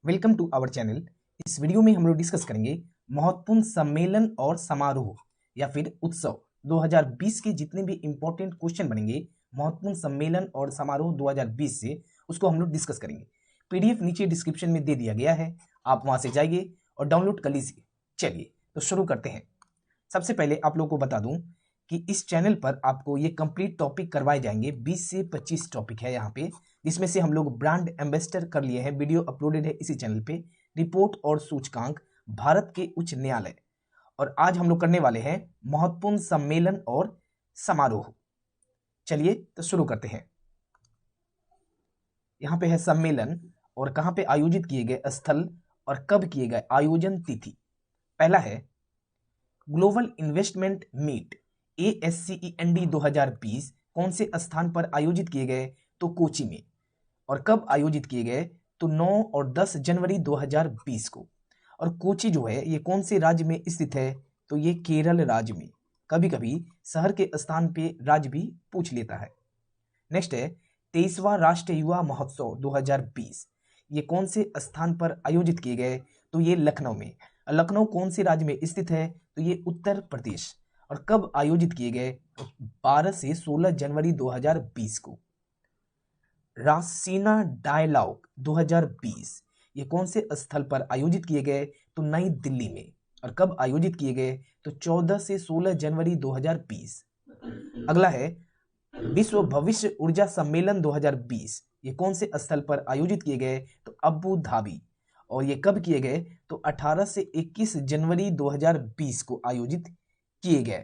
Welcome to our channel. इस video में हम लोग डिस्कस करेंगे महत्वपूर्ण सम्मेलन और समारोह या फिर उत्सव 2020 के जितने भी इंपॉर्टेंट क्वेश्चन बनेंगे महत्वपूर्ण सम्मेलन और समारोह 2020 से उसको हम लोग डिस्कस करेंगे। पीडीएफ नीचे डिस्क्रिप्शन में दे दिया गया है, आप वहां से जाइए और डाउनलोड कर लीजिए। चलिए तो शुरू करते हैं। सबसे पहले आप लोगों को बता दूं कि इस चैनल पर आपको ये कंप्लीट टॉपिक करवाए जाएंगे। 20 से 25 टॉपिक है यहाँ पे, जिसमें से हम लोग ब्रांड एम्बेसडर कर लिए हैं, वीडियो अपलोडेड है इसी चैनल पे। रिपोर्ट और सूचकांक, भारत के उच्च न्यायालय, और आज हम लोग करने वाले हैं महत्वपूर्ण सम्मेलन और समारोह। चलिए तो शुरू करते हैं। यहाँ पे है सम्मेलन और कहाँ पे आयोजित किए गए स्थल और कब किए गए, आयोजन तिथि। पहला है ग्लोबल इन्वेस्टमेंट मीट ASCEND 2020 कौन से स्थान पर आयोजित किए गए, तो कोची में। और कब आयोजित किए गए, तो 9 और 10 जनवरी 2020 को। और कोची जो है ये कौन से राज्य में स्थित है, तो ये केरल राज्य में। कभी कभी शहर के स्थान पे राज्य भी पूछ लेता है। नेक्स्ट है 23वां राष्ट्रीय युवा महोत्सव 2020, ये कौन से स्थान पर आयोजित किए गए, तो ये लखनऊ में। लखनऊ कौन से राज्य में स्थित है, तो ये उत्तर प्रदेश। और कब आयोजित किए गए, तो 12 से 16 जनवरी 2020 को। रासीना डायलॉग 2020 ये कौन से स्थल पर आयोजित किए गए, तो नई दिल्ली में। और कब आयोजित किए गए, तो 14 से 16 जनवरी 2020। अगला है विश्व भविष्य ऊर्जा सम्मेलन 2020, ये कौन से स्थल पर आयोजित किए गए, तो अबू धाबी। और ये कब किए गए, तो 18 से 21 जनवरी 2020 को आयोजित किए गए।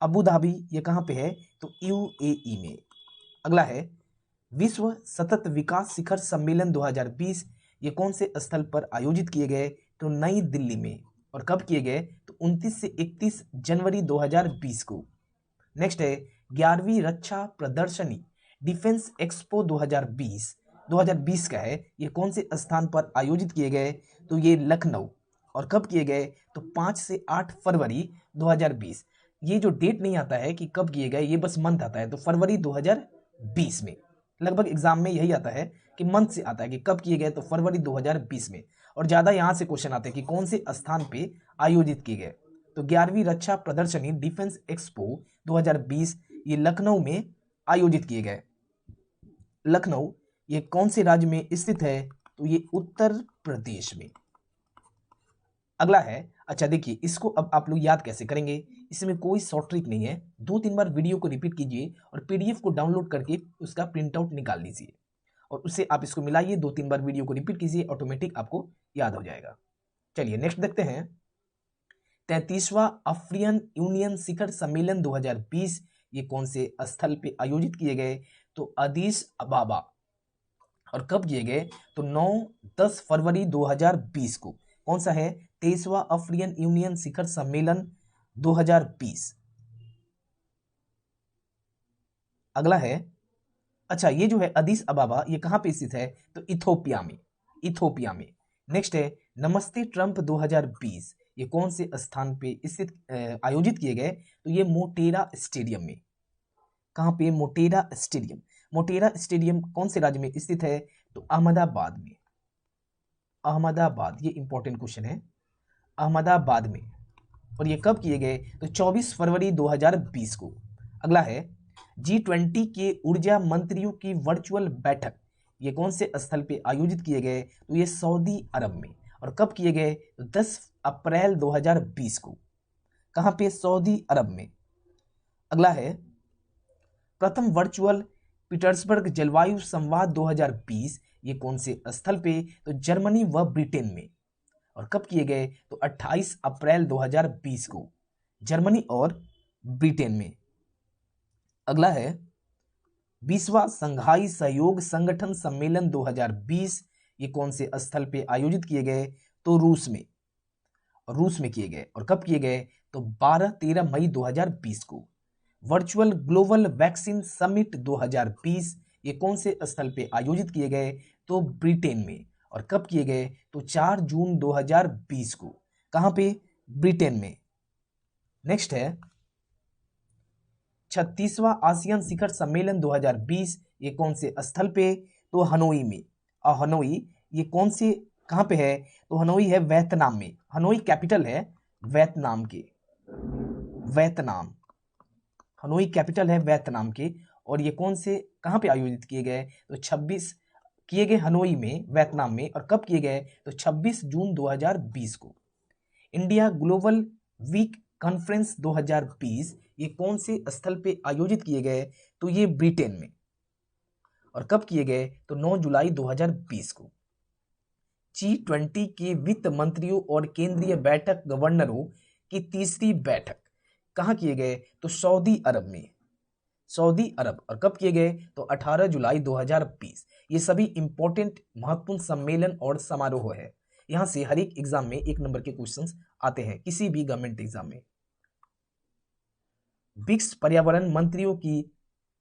अबू धाबी ये कहां पे है, तो UAE में। अगला है विश्व सतत विकास शिखर सम्मेलन 2020, ये कौन से स्थल पर आयोजित किए गए, तो नई दिल्ली में। और कब किए गए, तो 29 से 31 जनवरी 2020 को। नेक्स्ट है 11वीं रक्षा प्रदर्शनी डिफेंस एक्सपो 2020 का है, ये कौन से स्थान पर आयोजित किए गए, तो ये लखनऊ। और कब किए गए, तो 5 से 8 फरवरी 2020। ये जो डेट नहीं आता है कि कब किए गए, ये बस मंथ आता है, तो फरवरी 2020 में। लगभग एग्जाम में यही आता है कि मंथ से आता है कि कब किए गए, तो फरवरी 2020 में। और ज्यादा यहां से क्वेश्चन आते हैं कि कौन से स्थान पे आयोजित किए गए, तो 11वीं रक्षा प्रदर्शनी डिफेंस एक्सपो 2020 ये लखनऊ में आयोजित किए गए। लखनऊ ये कौन से राज्य में स्थित है, तो ये उत्तर प्रदेश में। अगला है, अच्छा देखिए इसको अब आप लोग याद कैसे करेंगे, इसमें कोई शॉर्ट ट्रिक नहीं है। 2-3 बार वीडियो को रिपीट कीजिए और PDF को डाउनलोड करके उसका प्रिंट आउट निकाल लीजिए और उससे आप इसको मिलाइए। 2-3 बार वीडियो को रिपीट कीजिए, ऑटोमेटिक आपको याद हो जाएगा। चलिए नेक्स्ट देखते हैं 33वां अफ्रीकन यूनियन शिखर सम्मेलन 2020, ये कौन से स्थल पे आयोजित किए गए, तो अदीस अबाबा। और कब किए गए, तो 9-10 फरवरी 2020 को। कौन सा है, 23वां अफ्रीकन यूनियन शिखर सम्मेलन 2020। अगला है, अच्छा ये जो है अदीस अबाबा ये कहां पे स्थित है, तो इथोपिया में। इथोपिया में। नेक्स्ट है नमस्ते ट्रंप 2020, ये कौन से स्थान पे स्थित आयोजित किए गए, तो ये मोटेरा स्टेडियम में। कहां पे, मोटेरा स्टेडियम। मोटेरा स्टेडियम कौन से राज्य में स्थित है, तो अहमदाबाद में। अहमदाबाद ये इंपॉर्टेंट क्वेश्चन है, अहमदाबाद में। और ये कब किए गए, तो 24 फरवरी 2020 को। अगला है G20 के ऊर्जा मंत्रियों की वर्चुअल बैठक, ये कौन से स्थल पे आयोजित किए गए, तो ये सऊदी अरब में। और कब किए गए, तो 10 अप्रैल 2020 को। कहां पे, सऊदी अरब में। अगला है प्रथम वर्चुअल पीटर्सबर्ग जलवायु संवाद 2020, ये कौन से स्थल पे, तो जर्मनी व ब्रिटेन में। और कब किए गए, तो 28 अप्रैल 2020 को, जर्मनी और ब्रिटेन में। अगला है 20वां संघाई सहयोग संगठन सम्मेलन 2020, ये कौन से स्थल पे आयोजित किए गए, तो रूस में। रूस में किए गए। और कब किए गए, तो 12-13 मई 2020 को। वर्चुअल ग्लोबल वैक्सीन समिट 2020, ये कौन से स्थल पे आयोजित किए गए, तो ब्रिटेन में। और कब किए गए, तो 4 जून 2020 को। कहां पे, ब्रिटेन में। नेक्स्ट है 36वां आसियान शिखर सम्मेलन 2020, ये कौन से स्थल पे, तो हनोई में। और हनोई ये कौन से कहाँ पे है? तो हनोई है वियतनाम में। हनोई कैपिटल है वियतनाम के, वियतनाम। हनोई कैपिटल है वियतनाम के। और ये कौन से कहाँ पे आयोजित किए गए? तो 26 किए गए हनोई में, वियतनाम में। और कब किए गए? तो 26 जून 2020 को। इंडिया ग्लोबल वीक कॉन्फ्रेंस 2020 ये कौन से स्थल पे आयोजित किए गए? तो ये ब्रिटेन में। और कब किए गए? तो 9 जुलाई 2020 को। G20 के वित्त मंत्रियों और केंद्रीय बैठक गवर्नरों की तीसरी बैठक कहाँ किए गए? तो सऊदी अरब में, सऊदी अरब। और कब किए गए? तो 18 जुलाई 2020। ये सभी इंपॉर्टेंट महत्वपूर्ण सम्मेलन और समारोह है। यहां से हर एक एग्जाम में 1 नंबर के क्वेश्चंस आते हैं, किसी भी गवर्नमेंट एग्जाम में। ब्रिक्स पर्यावरण मंत्रियों की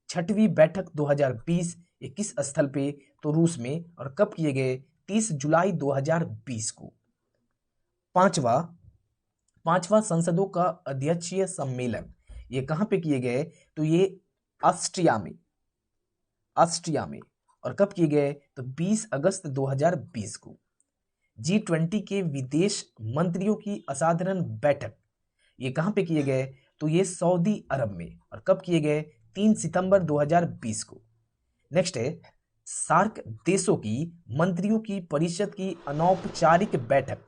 6वीं बैठक 2020 ये किस स्थल पे? तो रूस में। और कब किए गए? 30 जुलाई 2020 को। पांचवा संसदों का अध्यक्षीय सम्मेलन ये कहां पे किए गए? तो ये ऑस्ट्रिया में, ऑस्ट्रिया में। और कब किए गए? तो 20 अगस्त 2020 को। G20 के विदेश मंत्रियों की असाधारण बैठक ये कहां पे किए गए? तो ये सऊदी अरब में। और कब किए गए? 3 सितंबर 2020 को। नेक्स्ट है सार्क देशों की मंत्रियों की परिषद की अनौपचारिक बैठक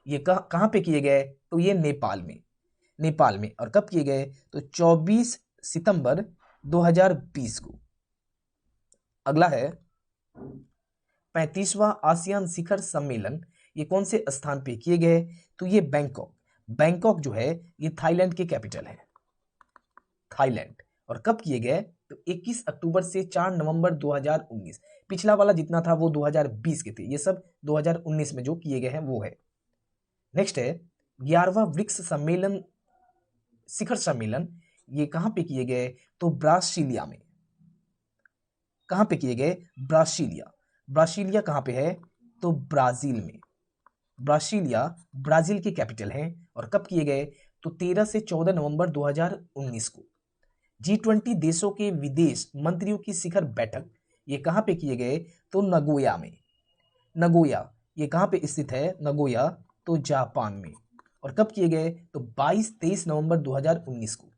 ये कहां पे किए गए? तो ये नेपाल में, नेपाल में। और कब किए गए? तो 24 सितंबर 2020 को। अगला है 35वां आसियान शिखर सम्मेलन ये कौन से स्थान पे किए गए? तो ये बैंकॉक, बैंकॉक जो है ये थाईलैंड की कैपिटल है, थाईलैंड। और कब किए गए? तो 21 अक्टूबर से 4 नवंबर 2019। पिछला वाला जितना था वो 2020 के थे, ये सब 2019 में जो किए गए हैं वो है। नेक्स्ट है 11वां ब्रिक्स सम्मेलन, शिखर सम्मेलन ये कहां पे किए गए? तो ब्रासीलिया में। कहां पे किए गए? ब्रासीलिया। ब्रासीलिया कहां पे है? तो ब्राजील में। ब्रासीलिया ब्राजील की कैपिटल है। और कब किए गए? तो 13 से 14 नवंबर 2019 को। G20 देशों के विदेश मंत्रियों की शिखर बैठक ये कहां पे किए गए? तो नगोया में। नगोया ये कहां पे स्थित है? नगोया तो जापान में। और कब किए गए? तो 22-23 नवंबर 2019 को।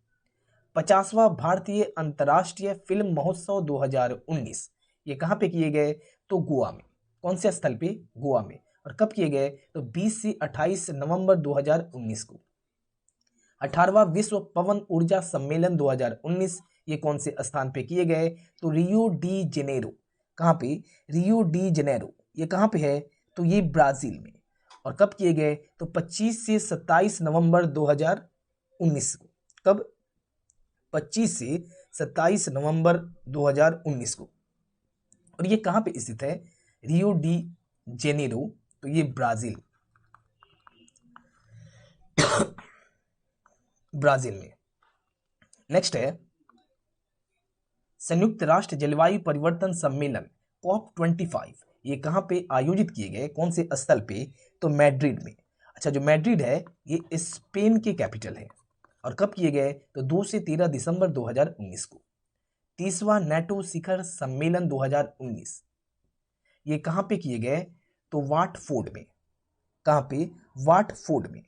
50वां भारतीय अंतर्राष्ट्रीय फिल्म महोत्सव 2019 ये कहां पे किए गए? तो गोवा में। कौन से स्थल पे? गोवा में। और कब किए गए? तो 20 से 28 नवंबर 2019 को। 18वां विश्व पवन ऊर्जा सम्मेलन 2019 ये कौन से स्थान पे किए गए? तो रियो डी जेनेरो। कहां पे? रियो डी जेनेरो ये कहां पे है? तो ये ब्राजील में। और कब किए गए? तो 25 से 27 नवंबर 2019 को। कब? 25 से 27 नवंबर 2019 को। और ये कहां पे स्थित है? रियो डी जेनेरो तो ये ब्राजील, ब्राजील में। नेक्स्ट है संयुक्त राष्ट्र जलवायु परिवर्तन सम्मेलन COP25 ये कहां पे आयोजित किए गए? कौन से स्थल पे? तो मैड्रिड में। अच्छा, जो मैड्रिड है ये स्पेन की कैपिटल है। और कब किए गए? तो 2 से 13 दिसंबर 2019 को। 30वां नेटो शिखर सम्मेलन 2019 ये कहां पे किए गए? तो वाटफोर्ड में। कहां पे? वाटफोर्ड में।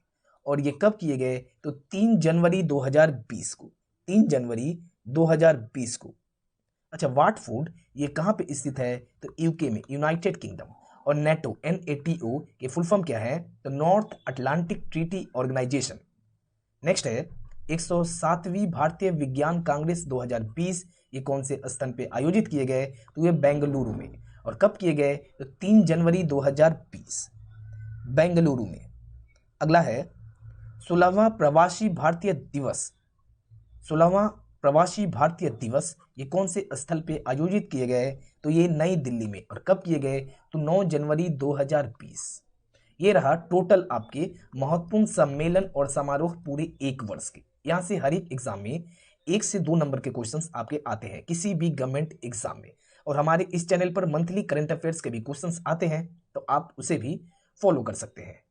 और ये कब किए गए? तो 3 जनवरी 2020 को। 3 जनवरी 2020 को। अच्छा, वाटफोर्ड ये कहां पे स्थित है? तो यूके में, यूनाइटेड किंगडम। और नेटो NATO के फुल फॉर्म क्या है? तो North Atlantic Treaty Organisation. Next है 107वीं भारतीय विज्ञान कांग्रेस 2020 ये कौन से स्थान पे आयोजित किए गए? तो ये बेंगलुरु में। और कब किए गए? तो 3 जनवरी 2020 बेंगलुरु में। अगला है 16वां प्रवासी भारतीय दिवस। 16वां प्रवासी भारतीय दिवस ये कौन से स्थल पे आयोजित किए गए? तो ये नई दिल्ली में। और कब किए गए? तो 9 जनवरी 2020। ये रहा टोटल आपके महत्वपूर्ण सम्मेलन और समारोह पूरे 1 वर्ष के। यहां से हर एक एग्जाम में 1 से 2 नंबर के क्वेश्चंस आपके आते हैं, किसी भी गवर्नमेंट एग्जाम में। और हमारे इस चैनल पर मंथली करंट अफेयर्स के भी क्वेश्चंस आते हैं, तो आप उसे भी फॉलो कर सकते हैं।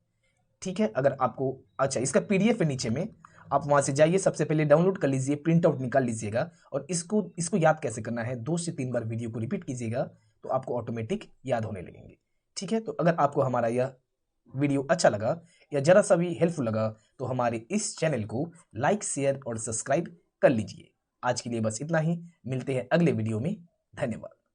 ठीक है, अगर आपको अच्छा इसका PDF है नीचे में, आप वहां से जाइए, सबसे पहले डाउनलोड कर लीजिए, प्रिंट आउट निकाल लीजिएगा। और इसको याद कैसे करना है, 2 से 3 बार वीडियो को रिपीट कीजिएगा तो आपको ऑटोमेटिक याद होने लगेंगे। ठीक है, तो अगर आपको हमारा यह वीडियो अच्छा लगा या जरा सा भी हेल्पफुल लगा तो हमारे इस चैनल को लाइक, शेयर और सब्सक्राइब कर लीजिए। आज के लिए बस इतना ही, मिलते हैं अगले वीडियो में। धन्यवाद।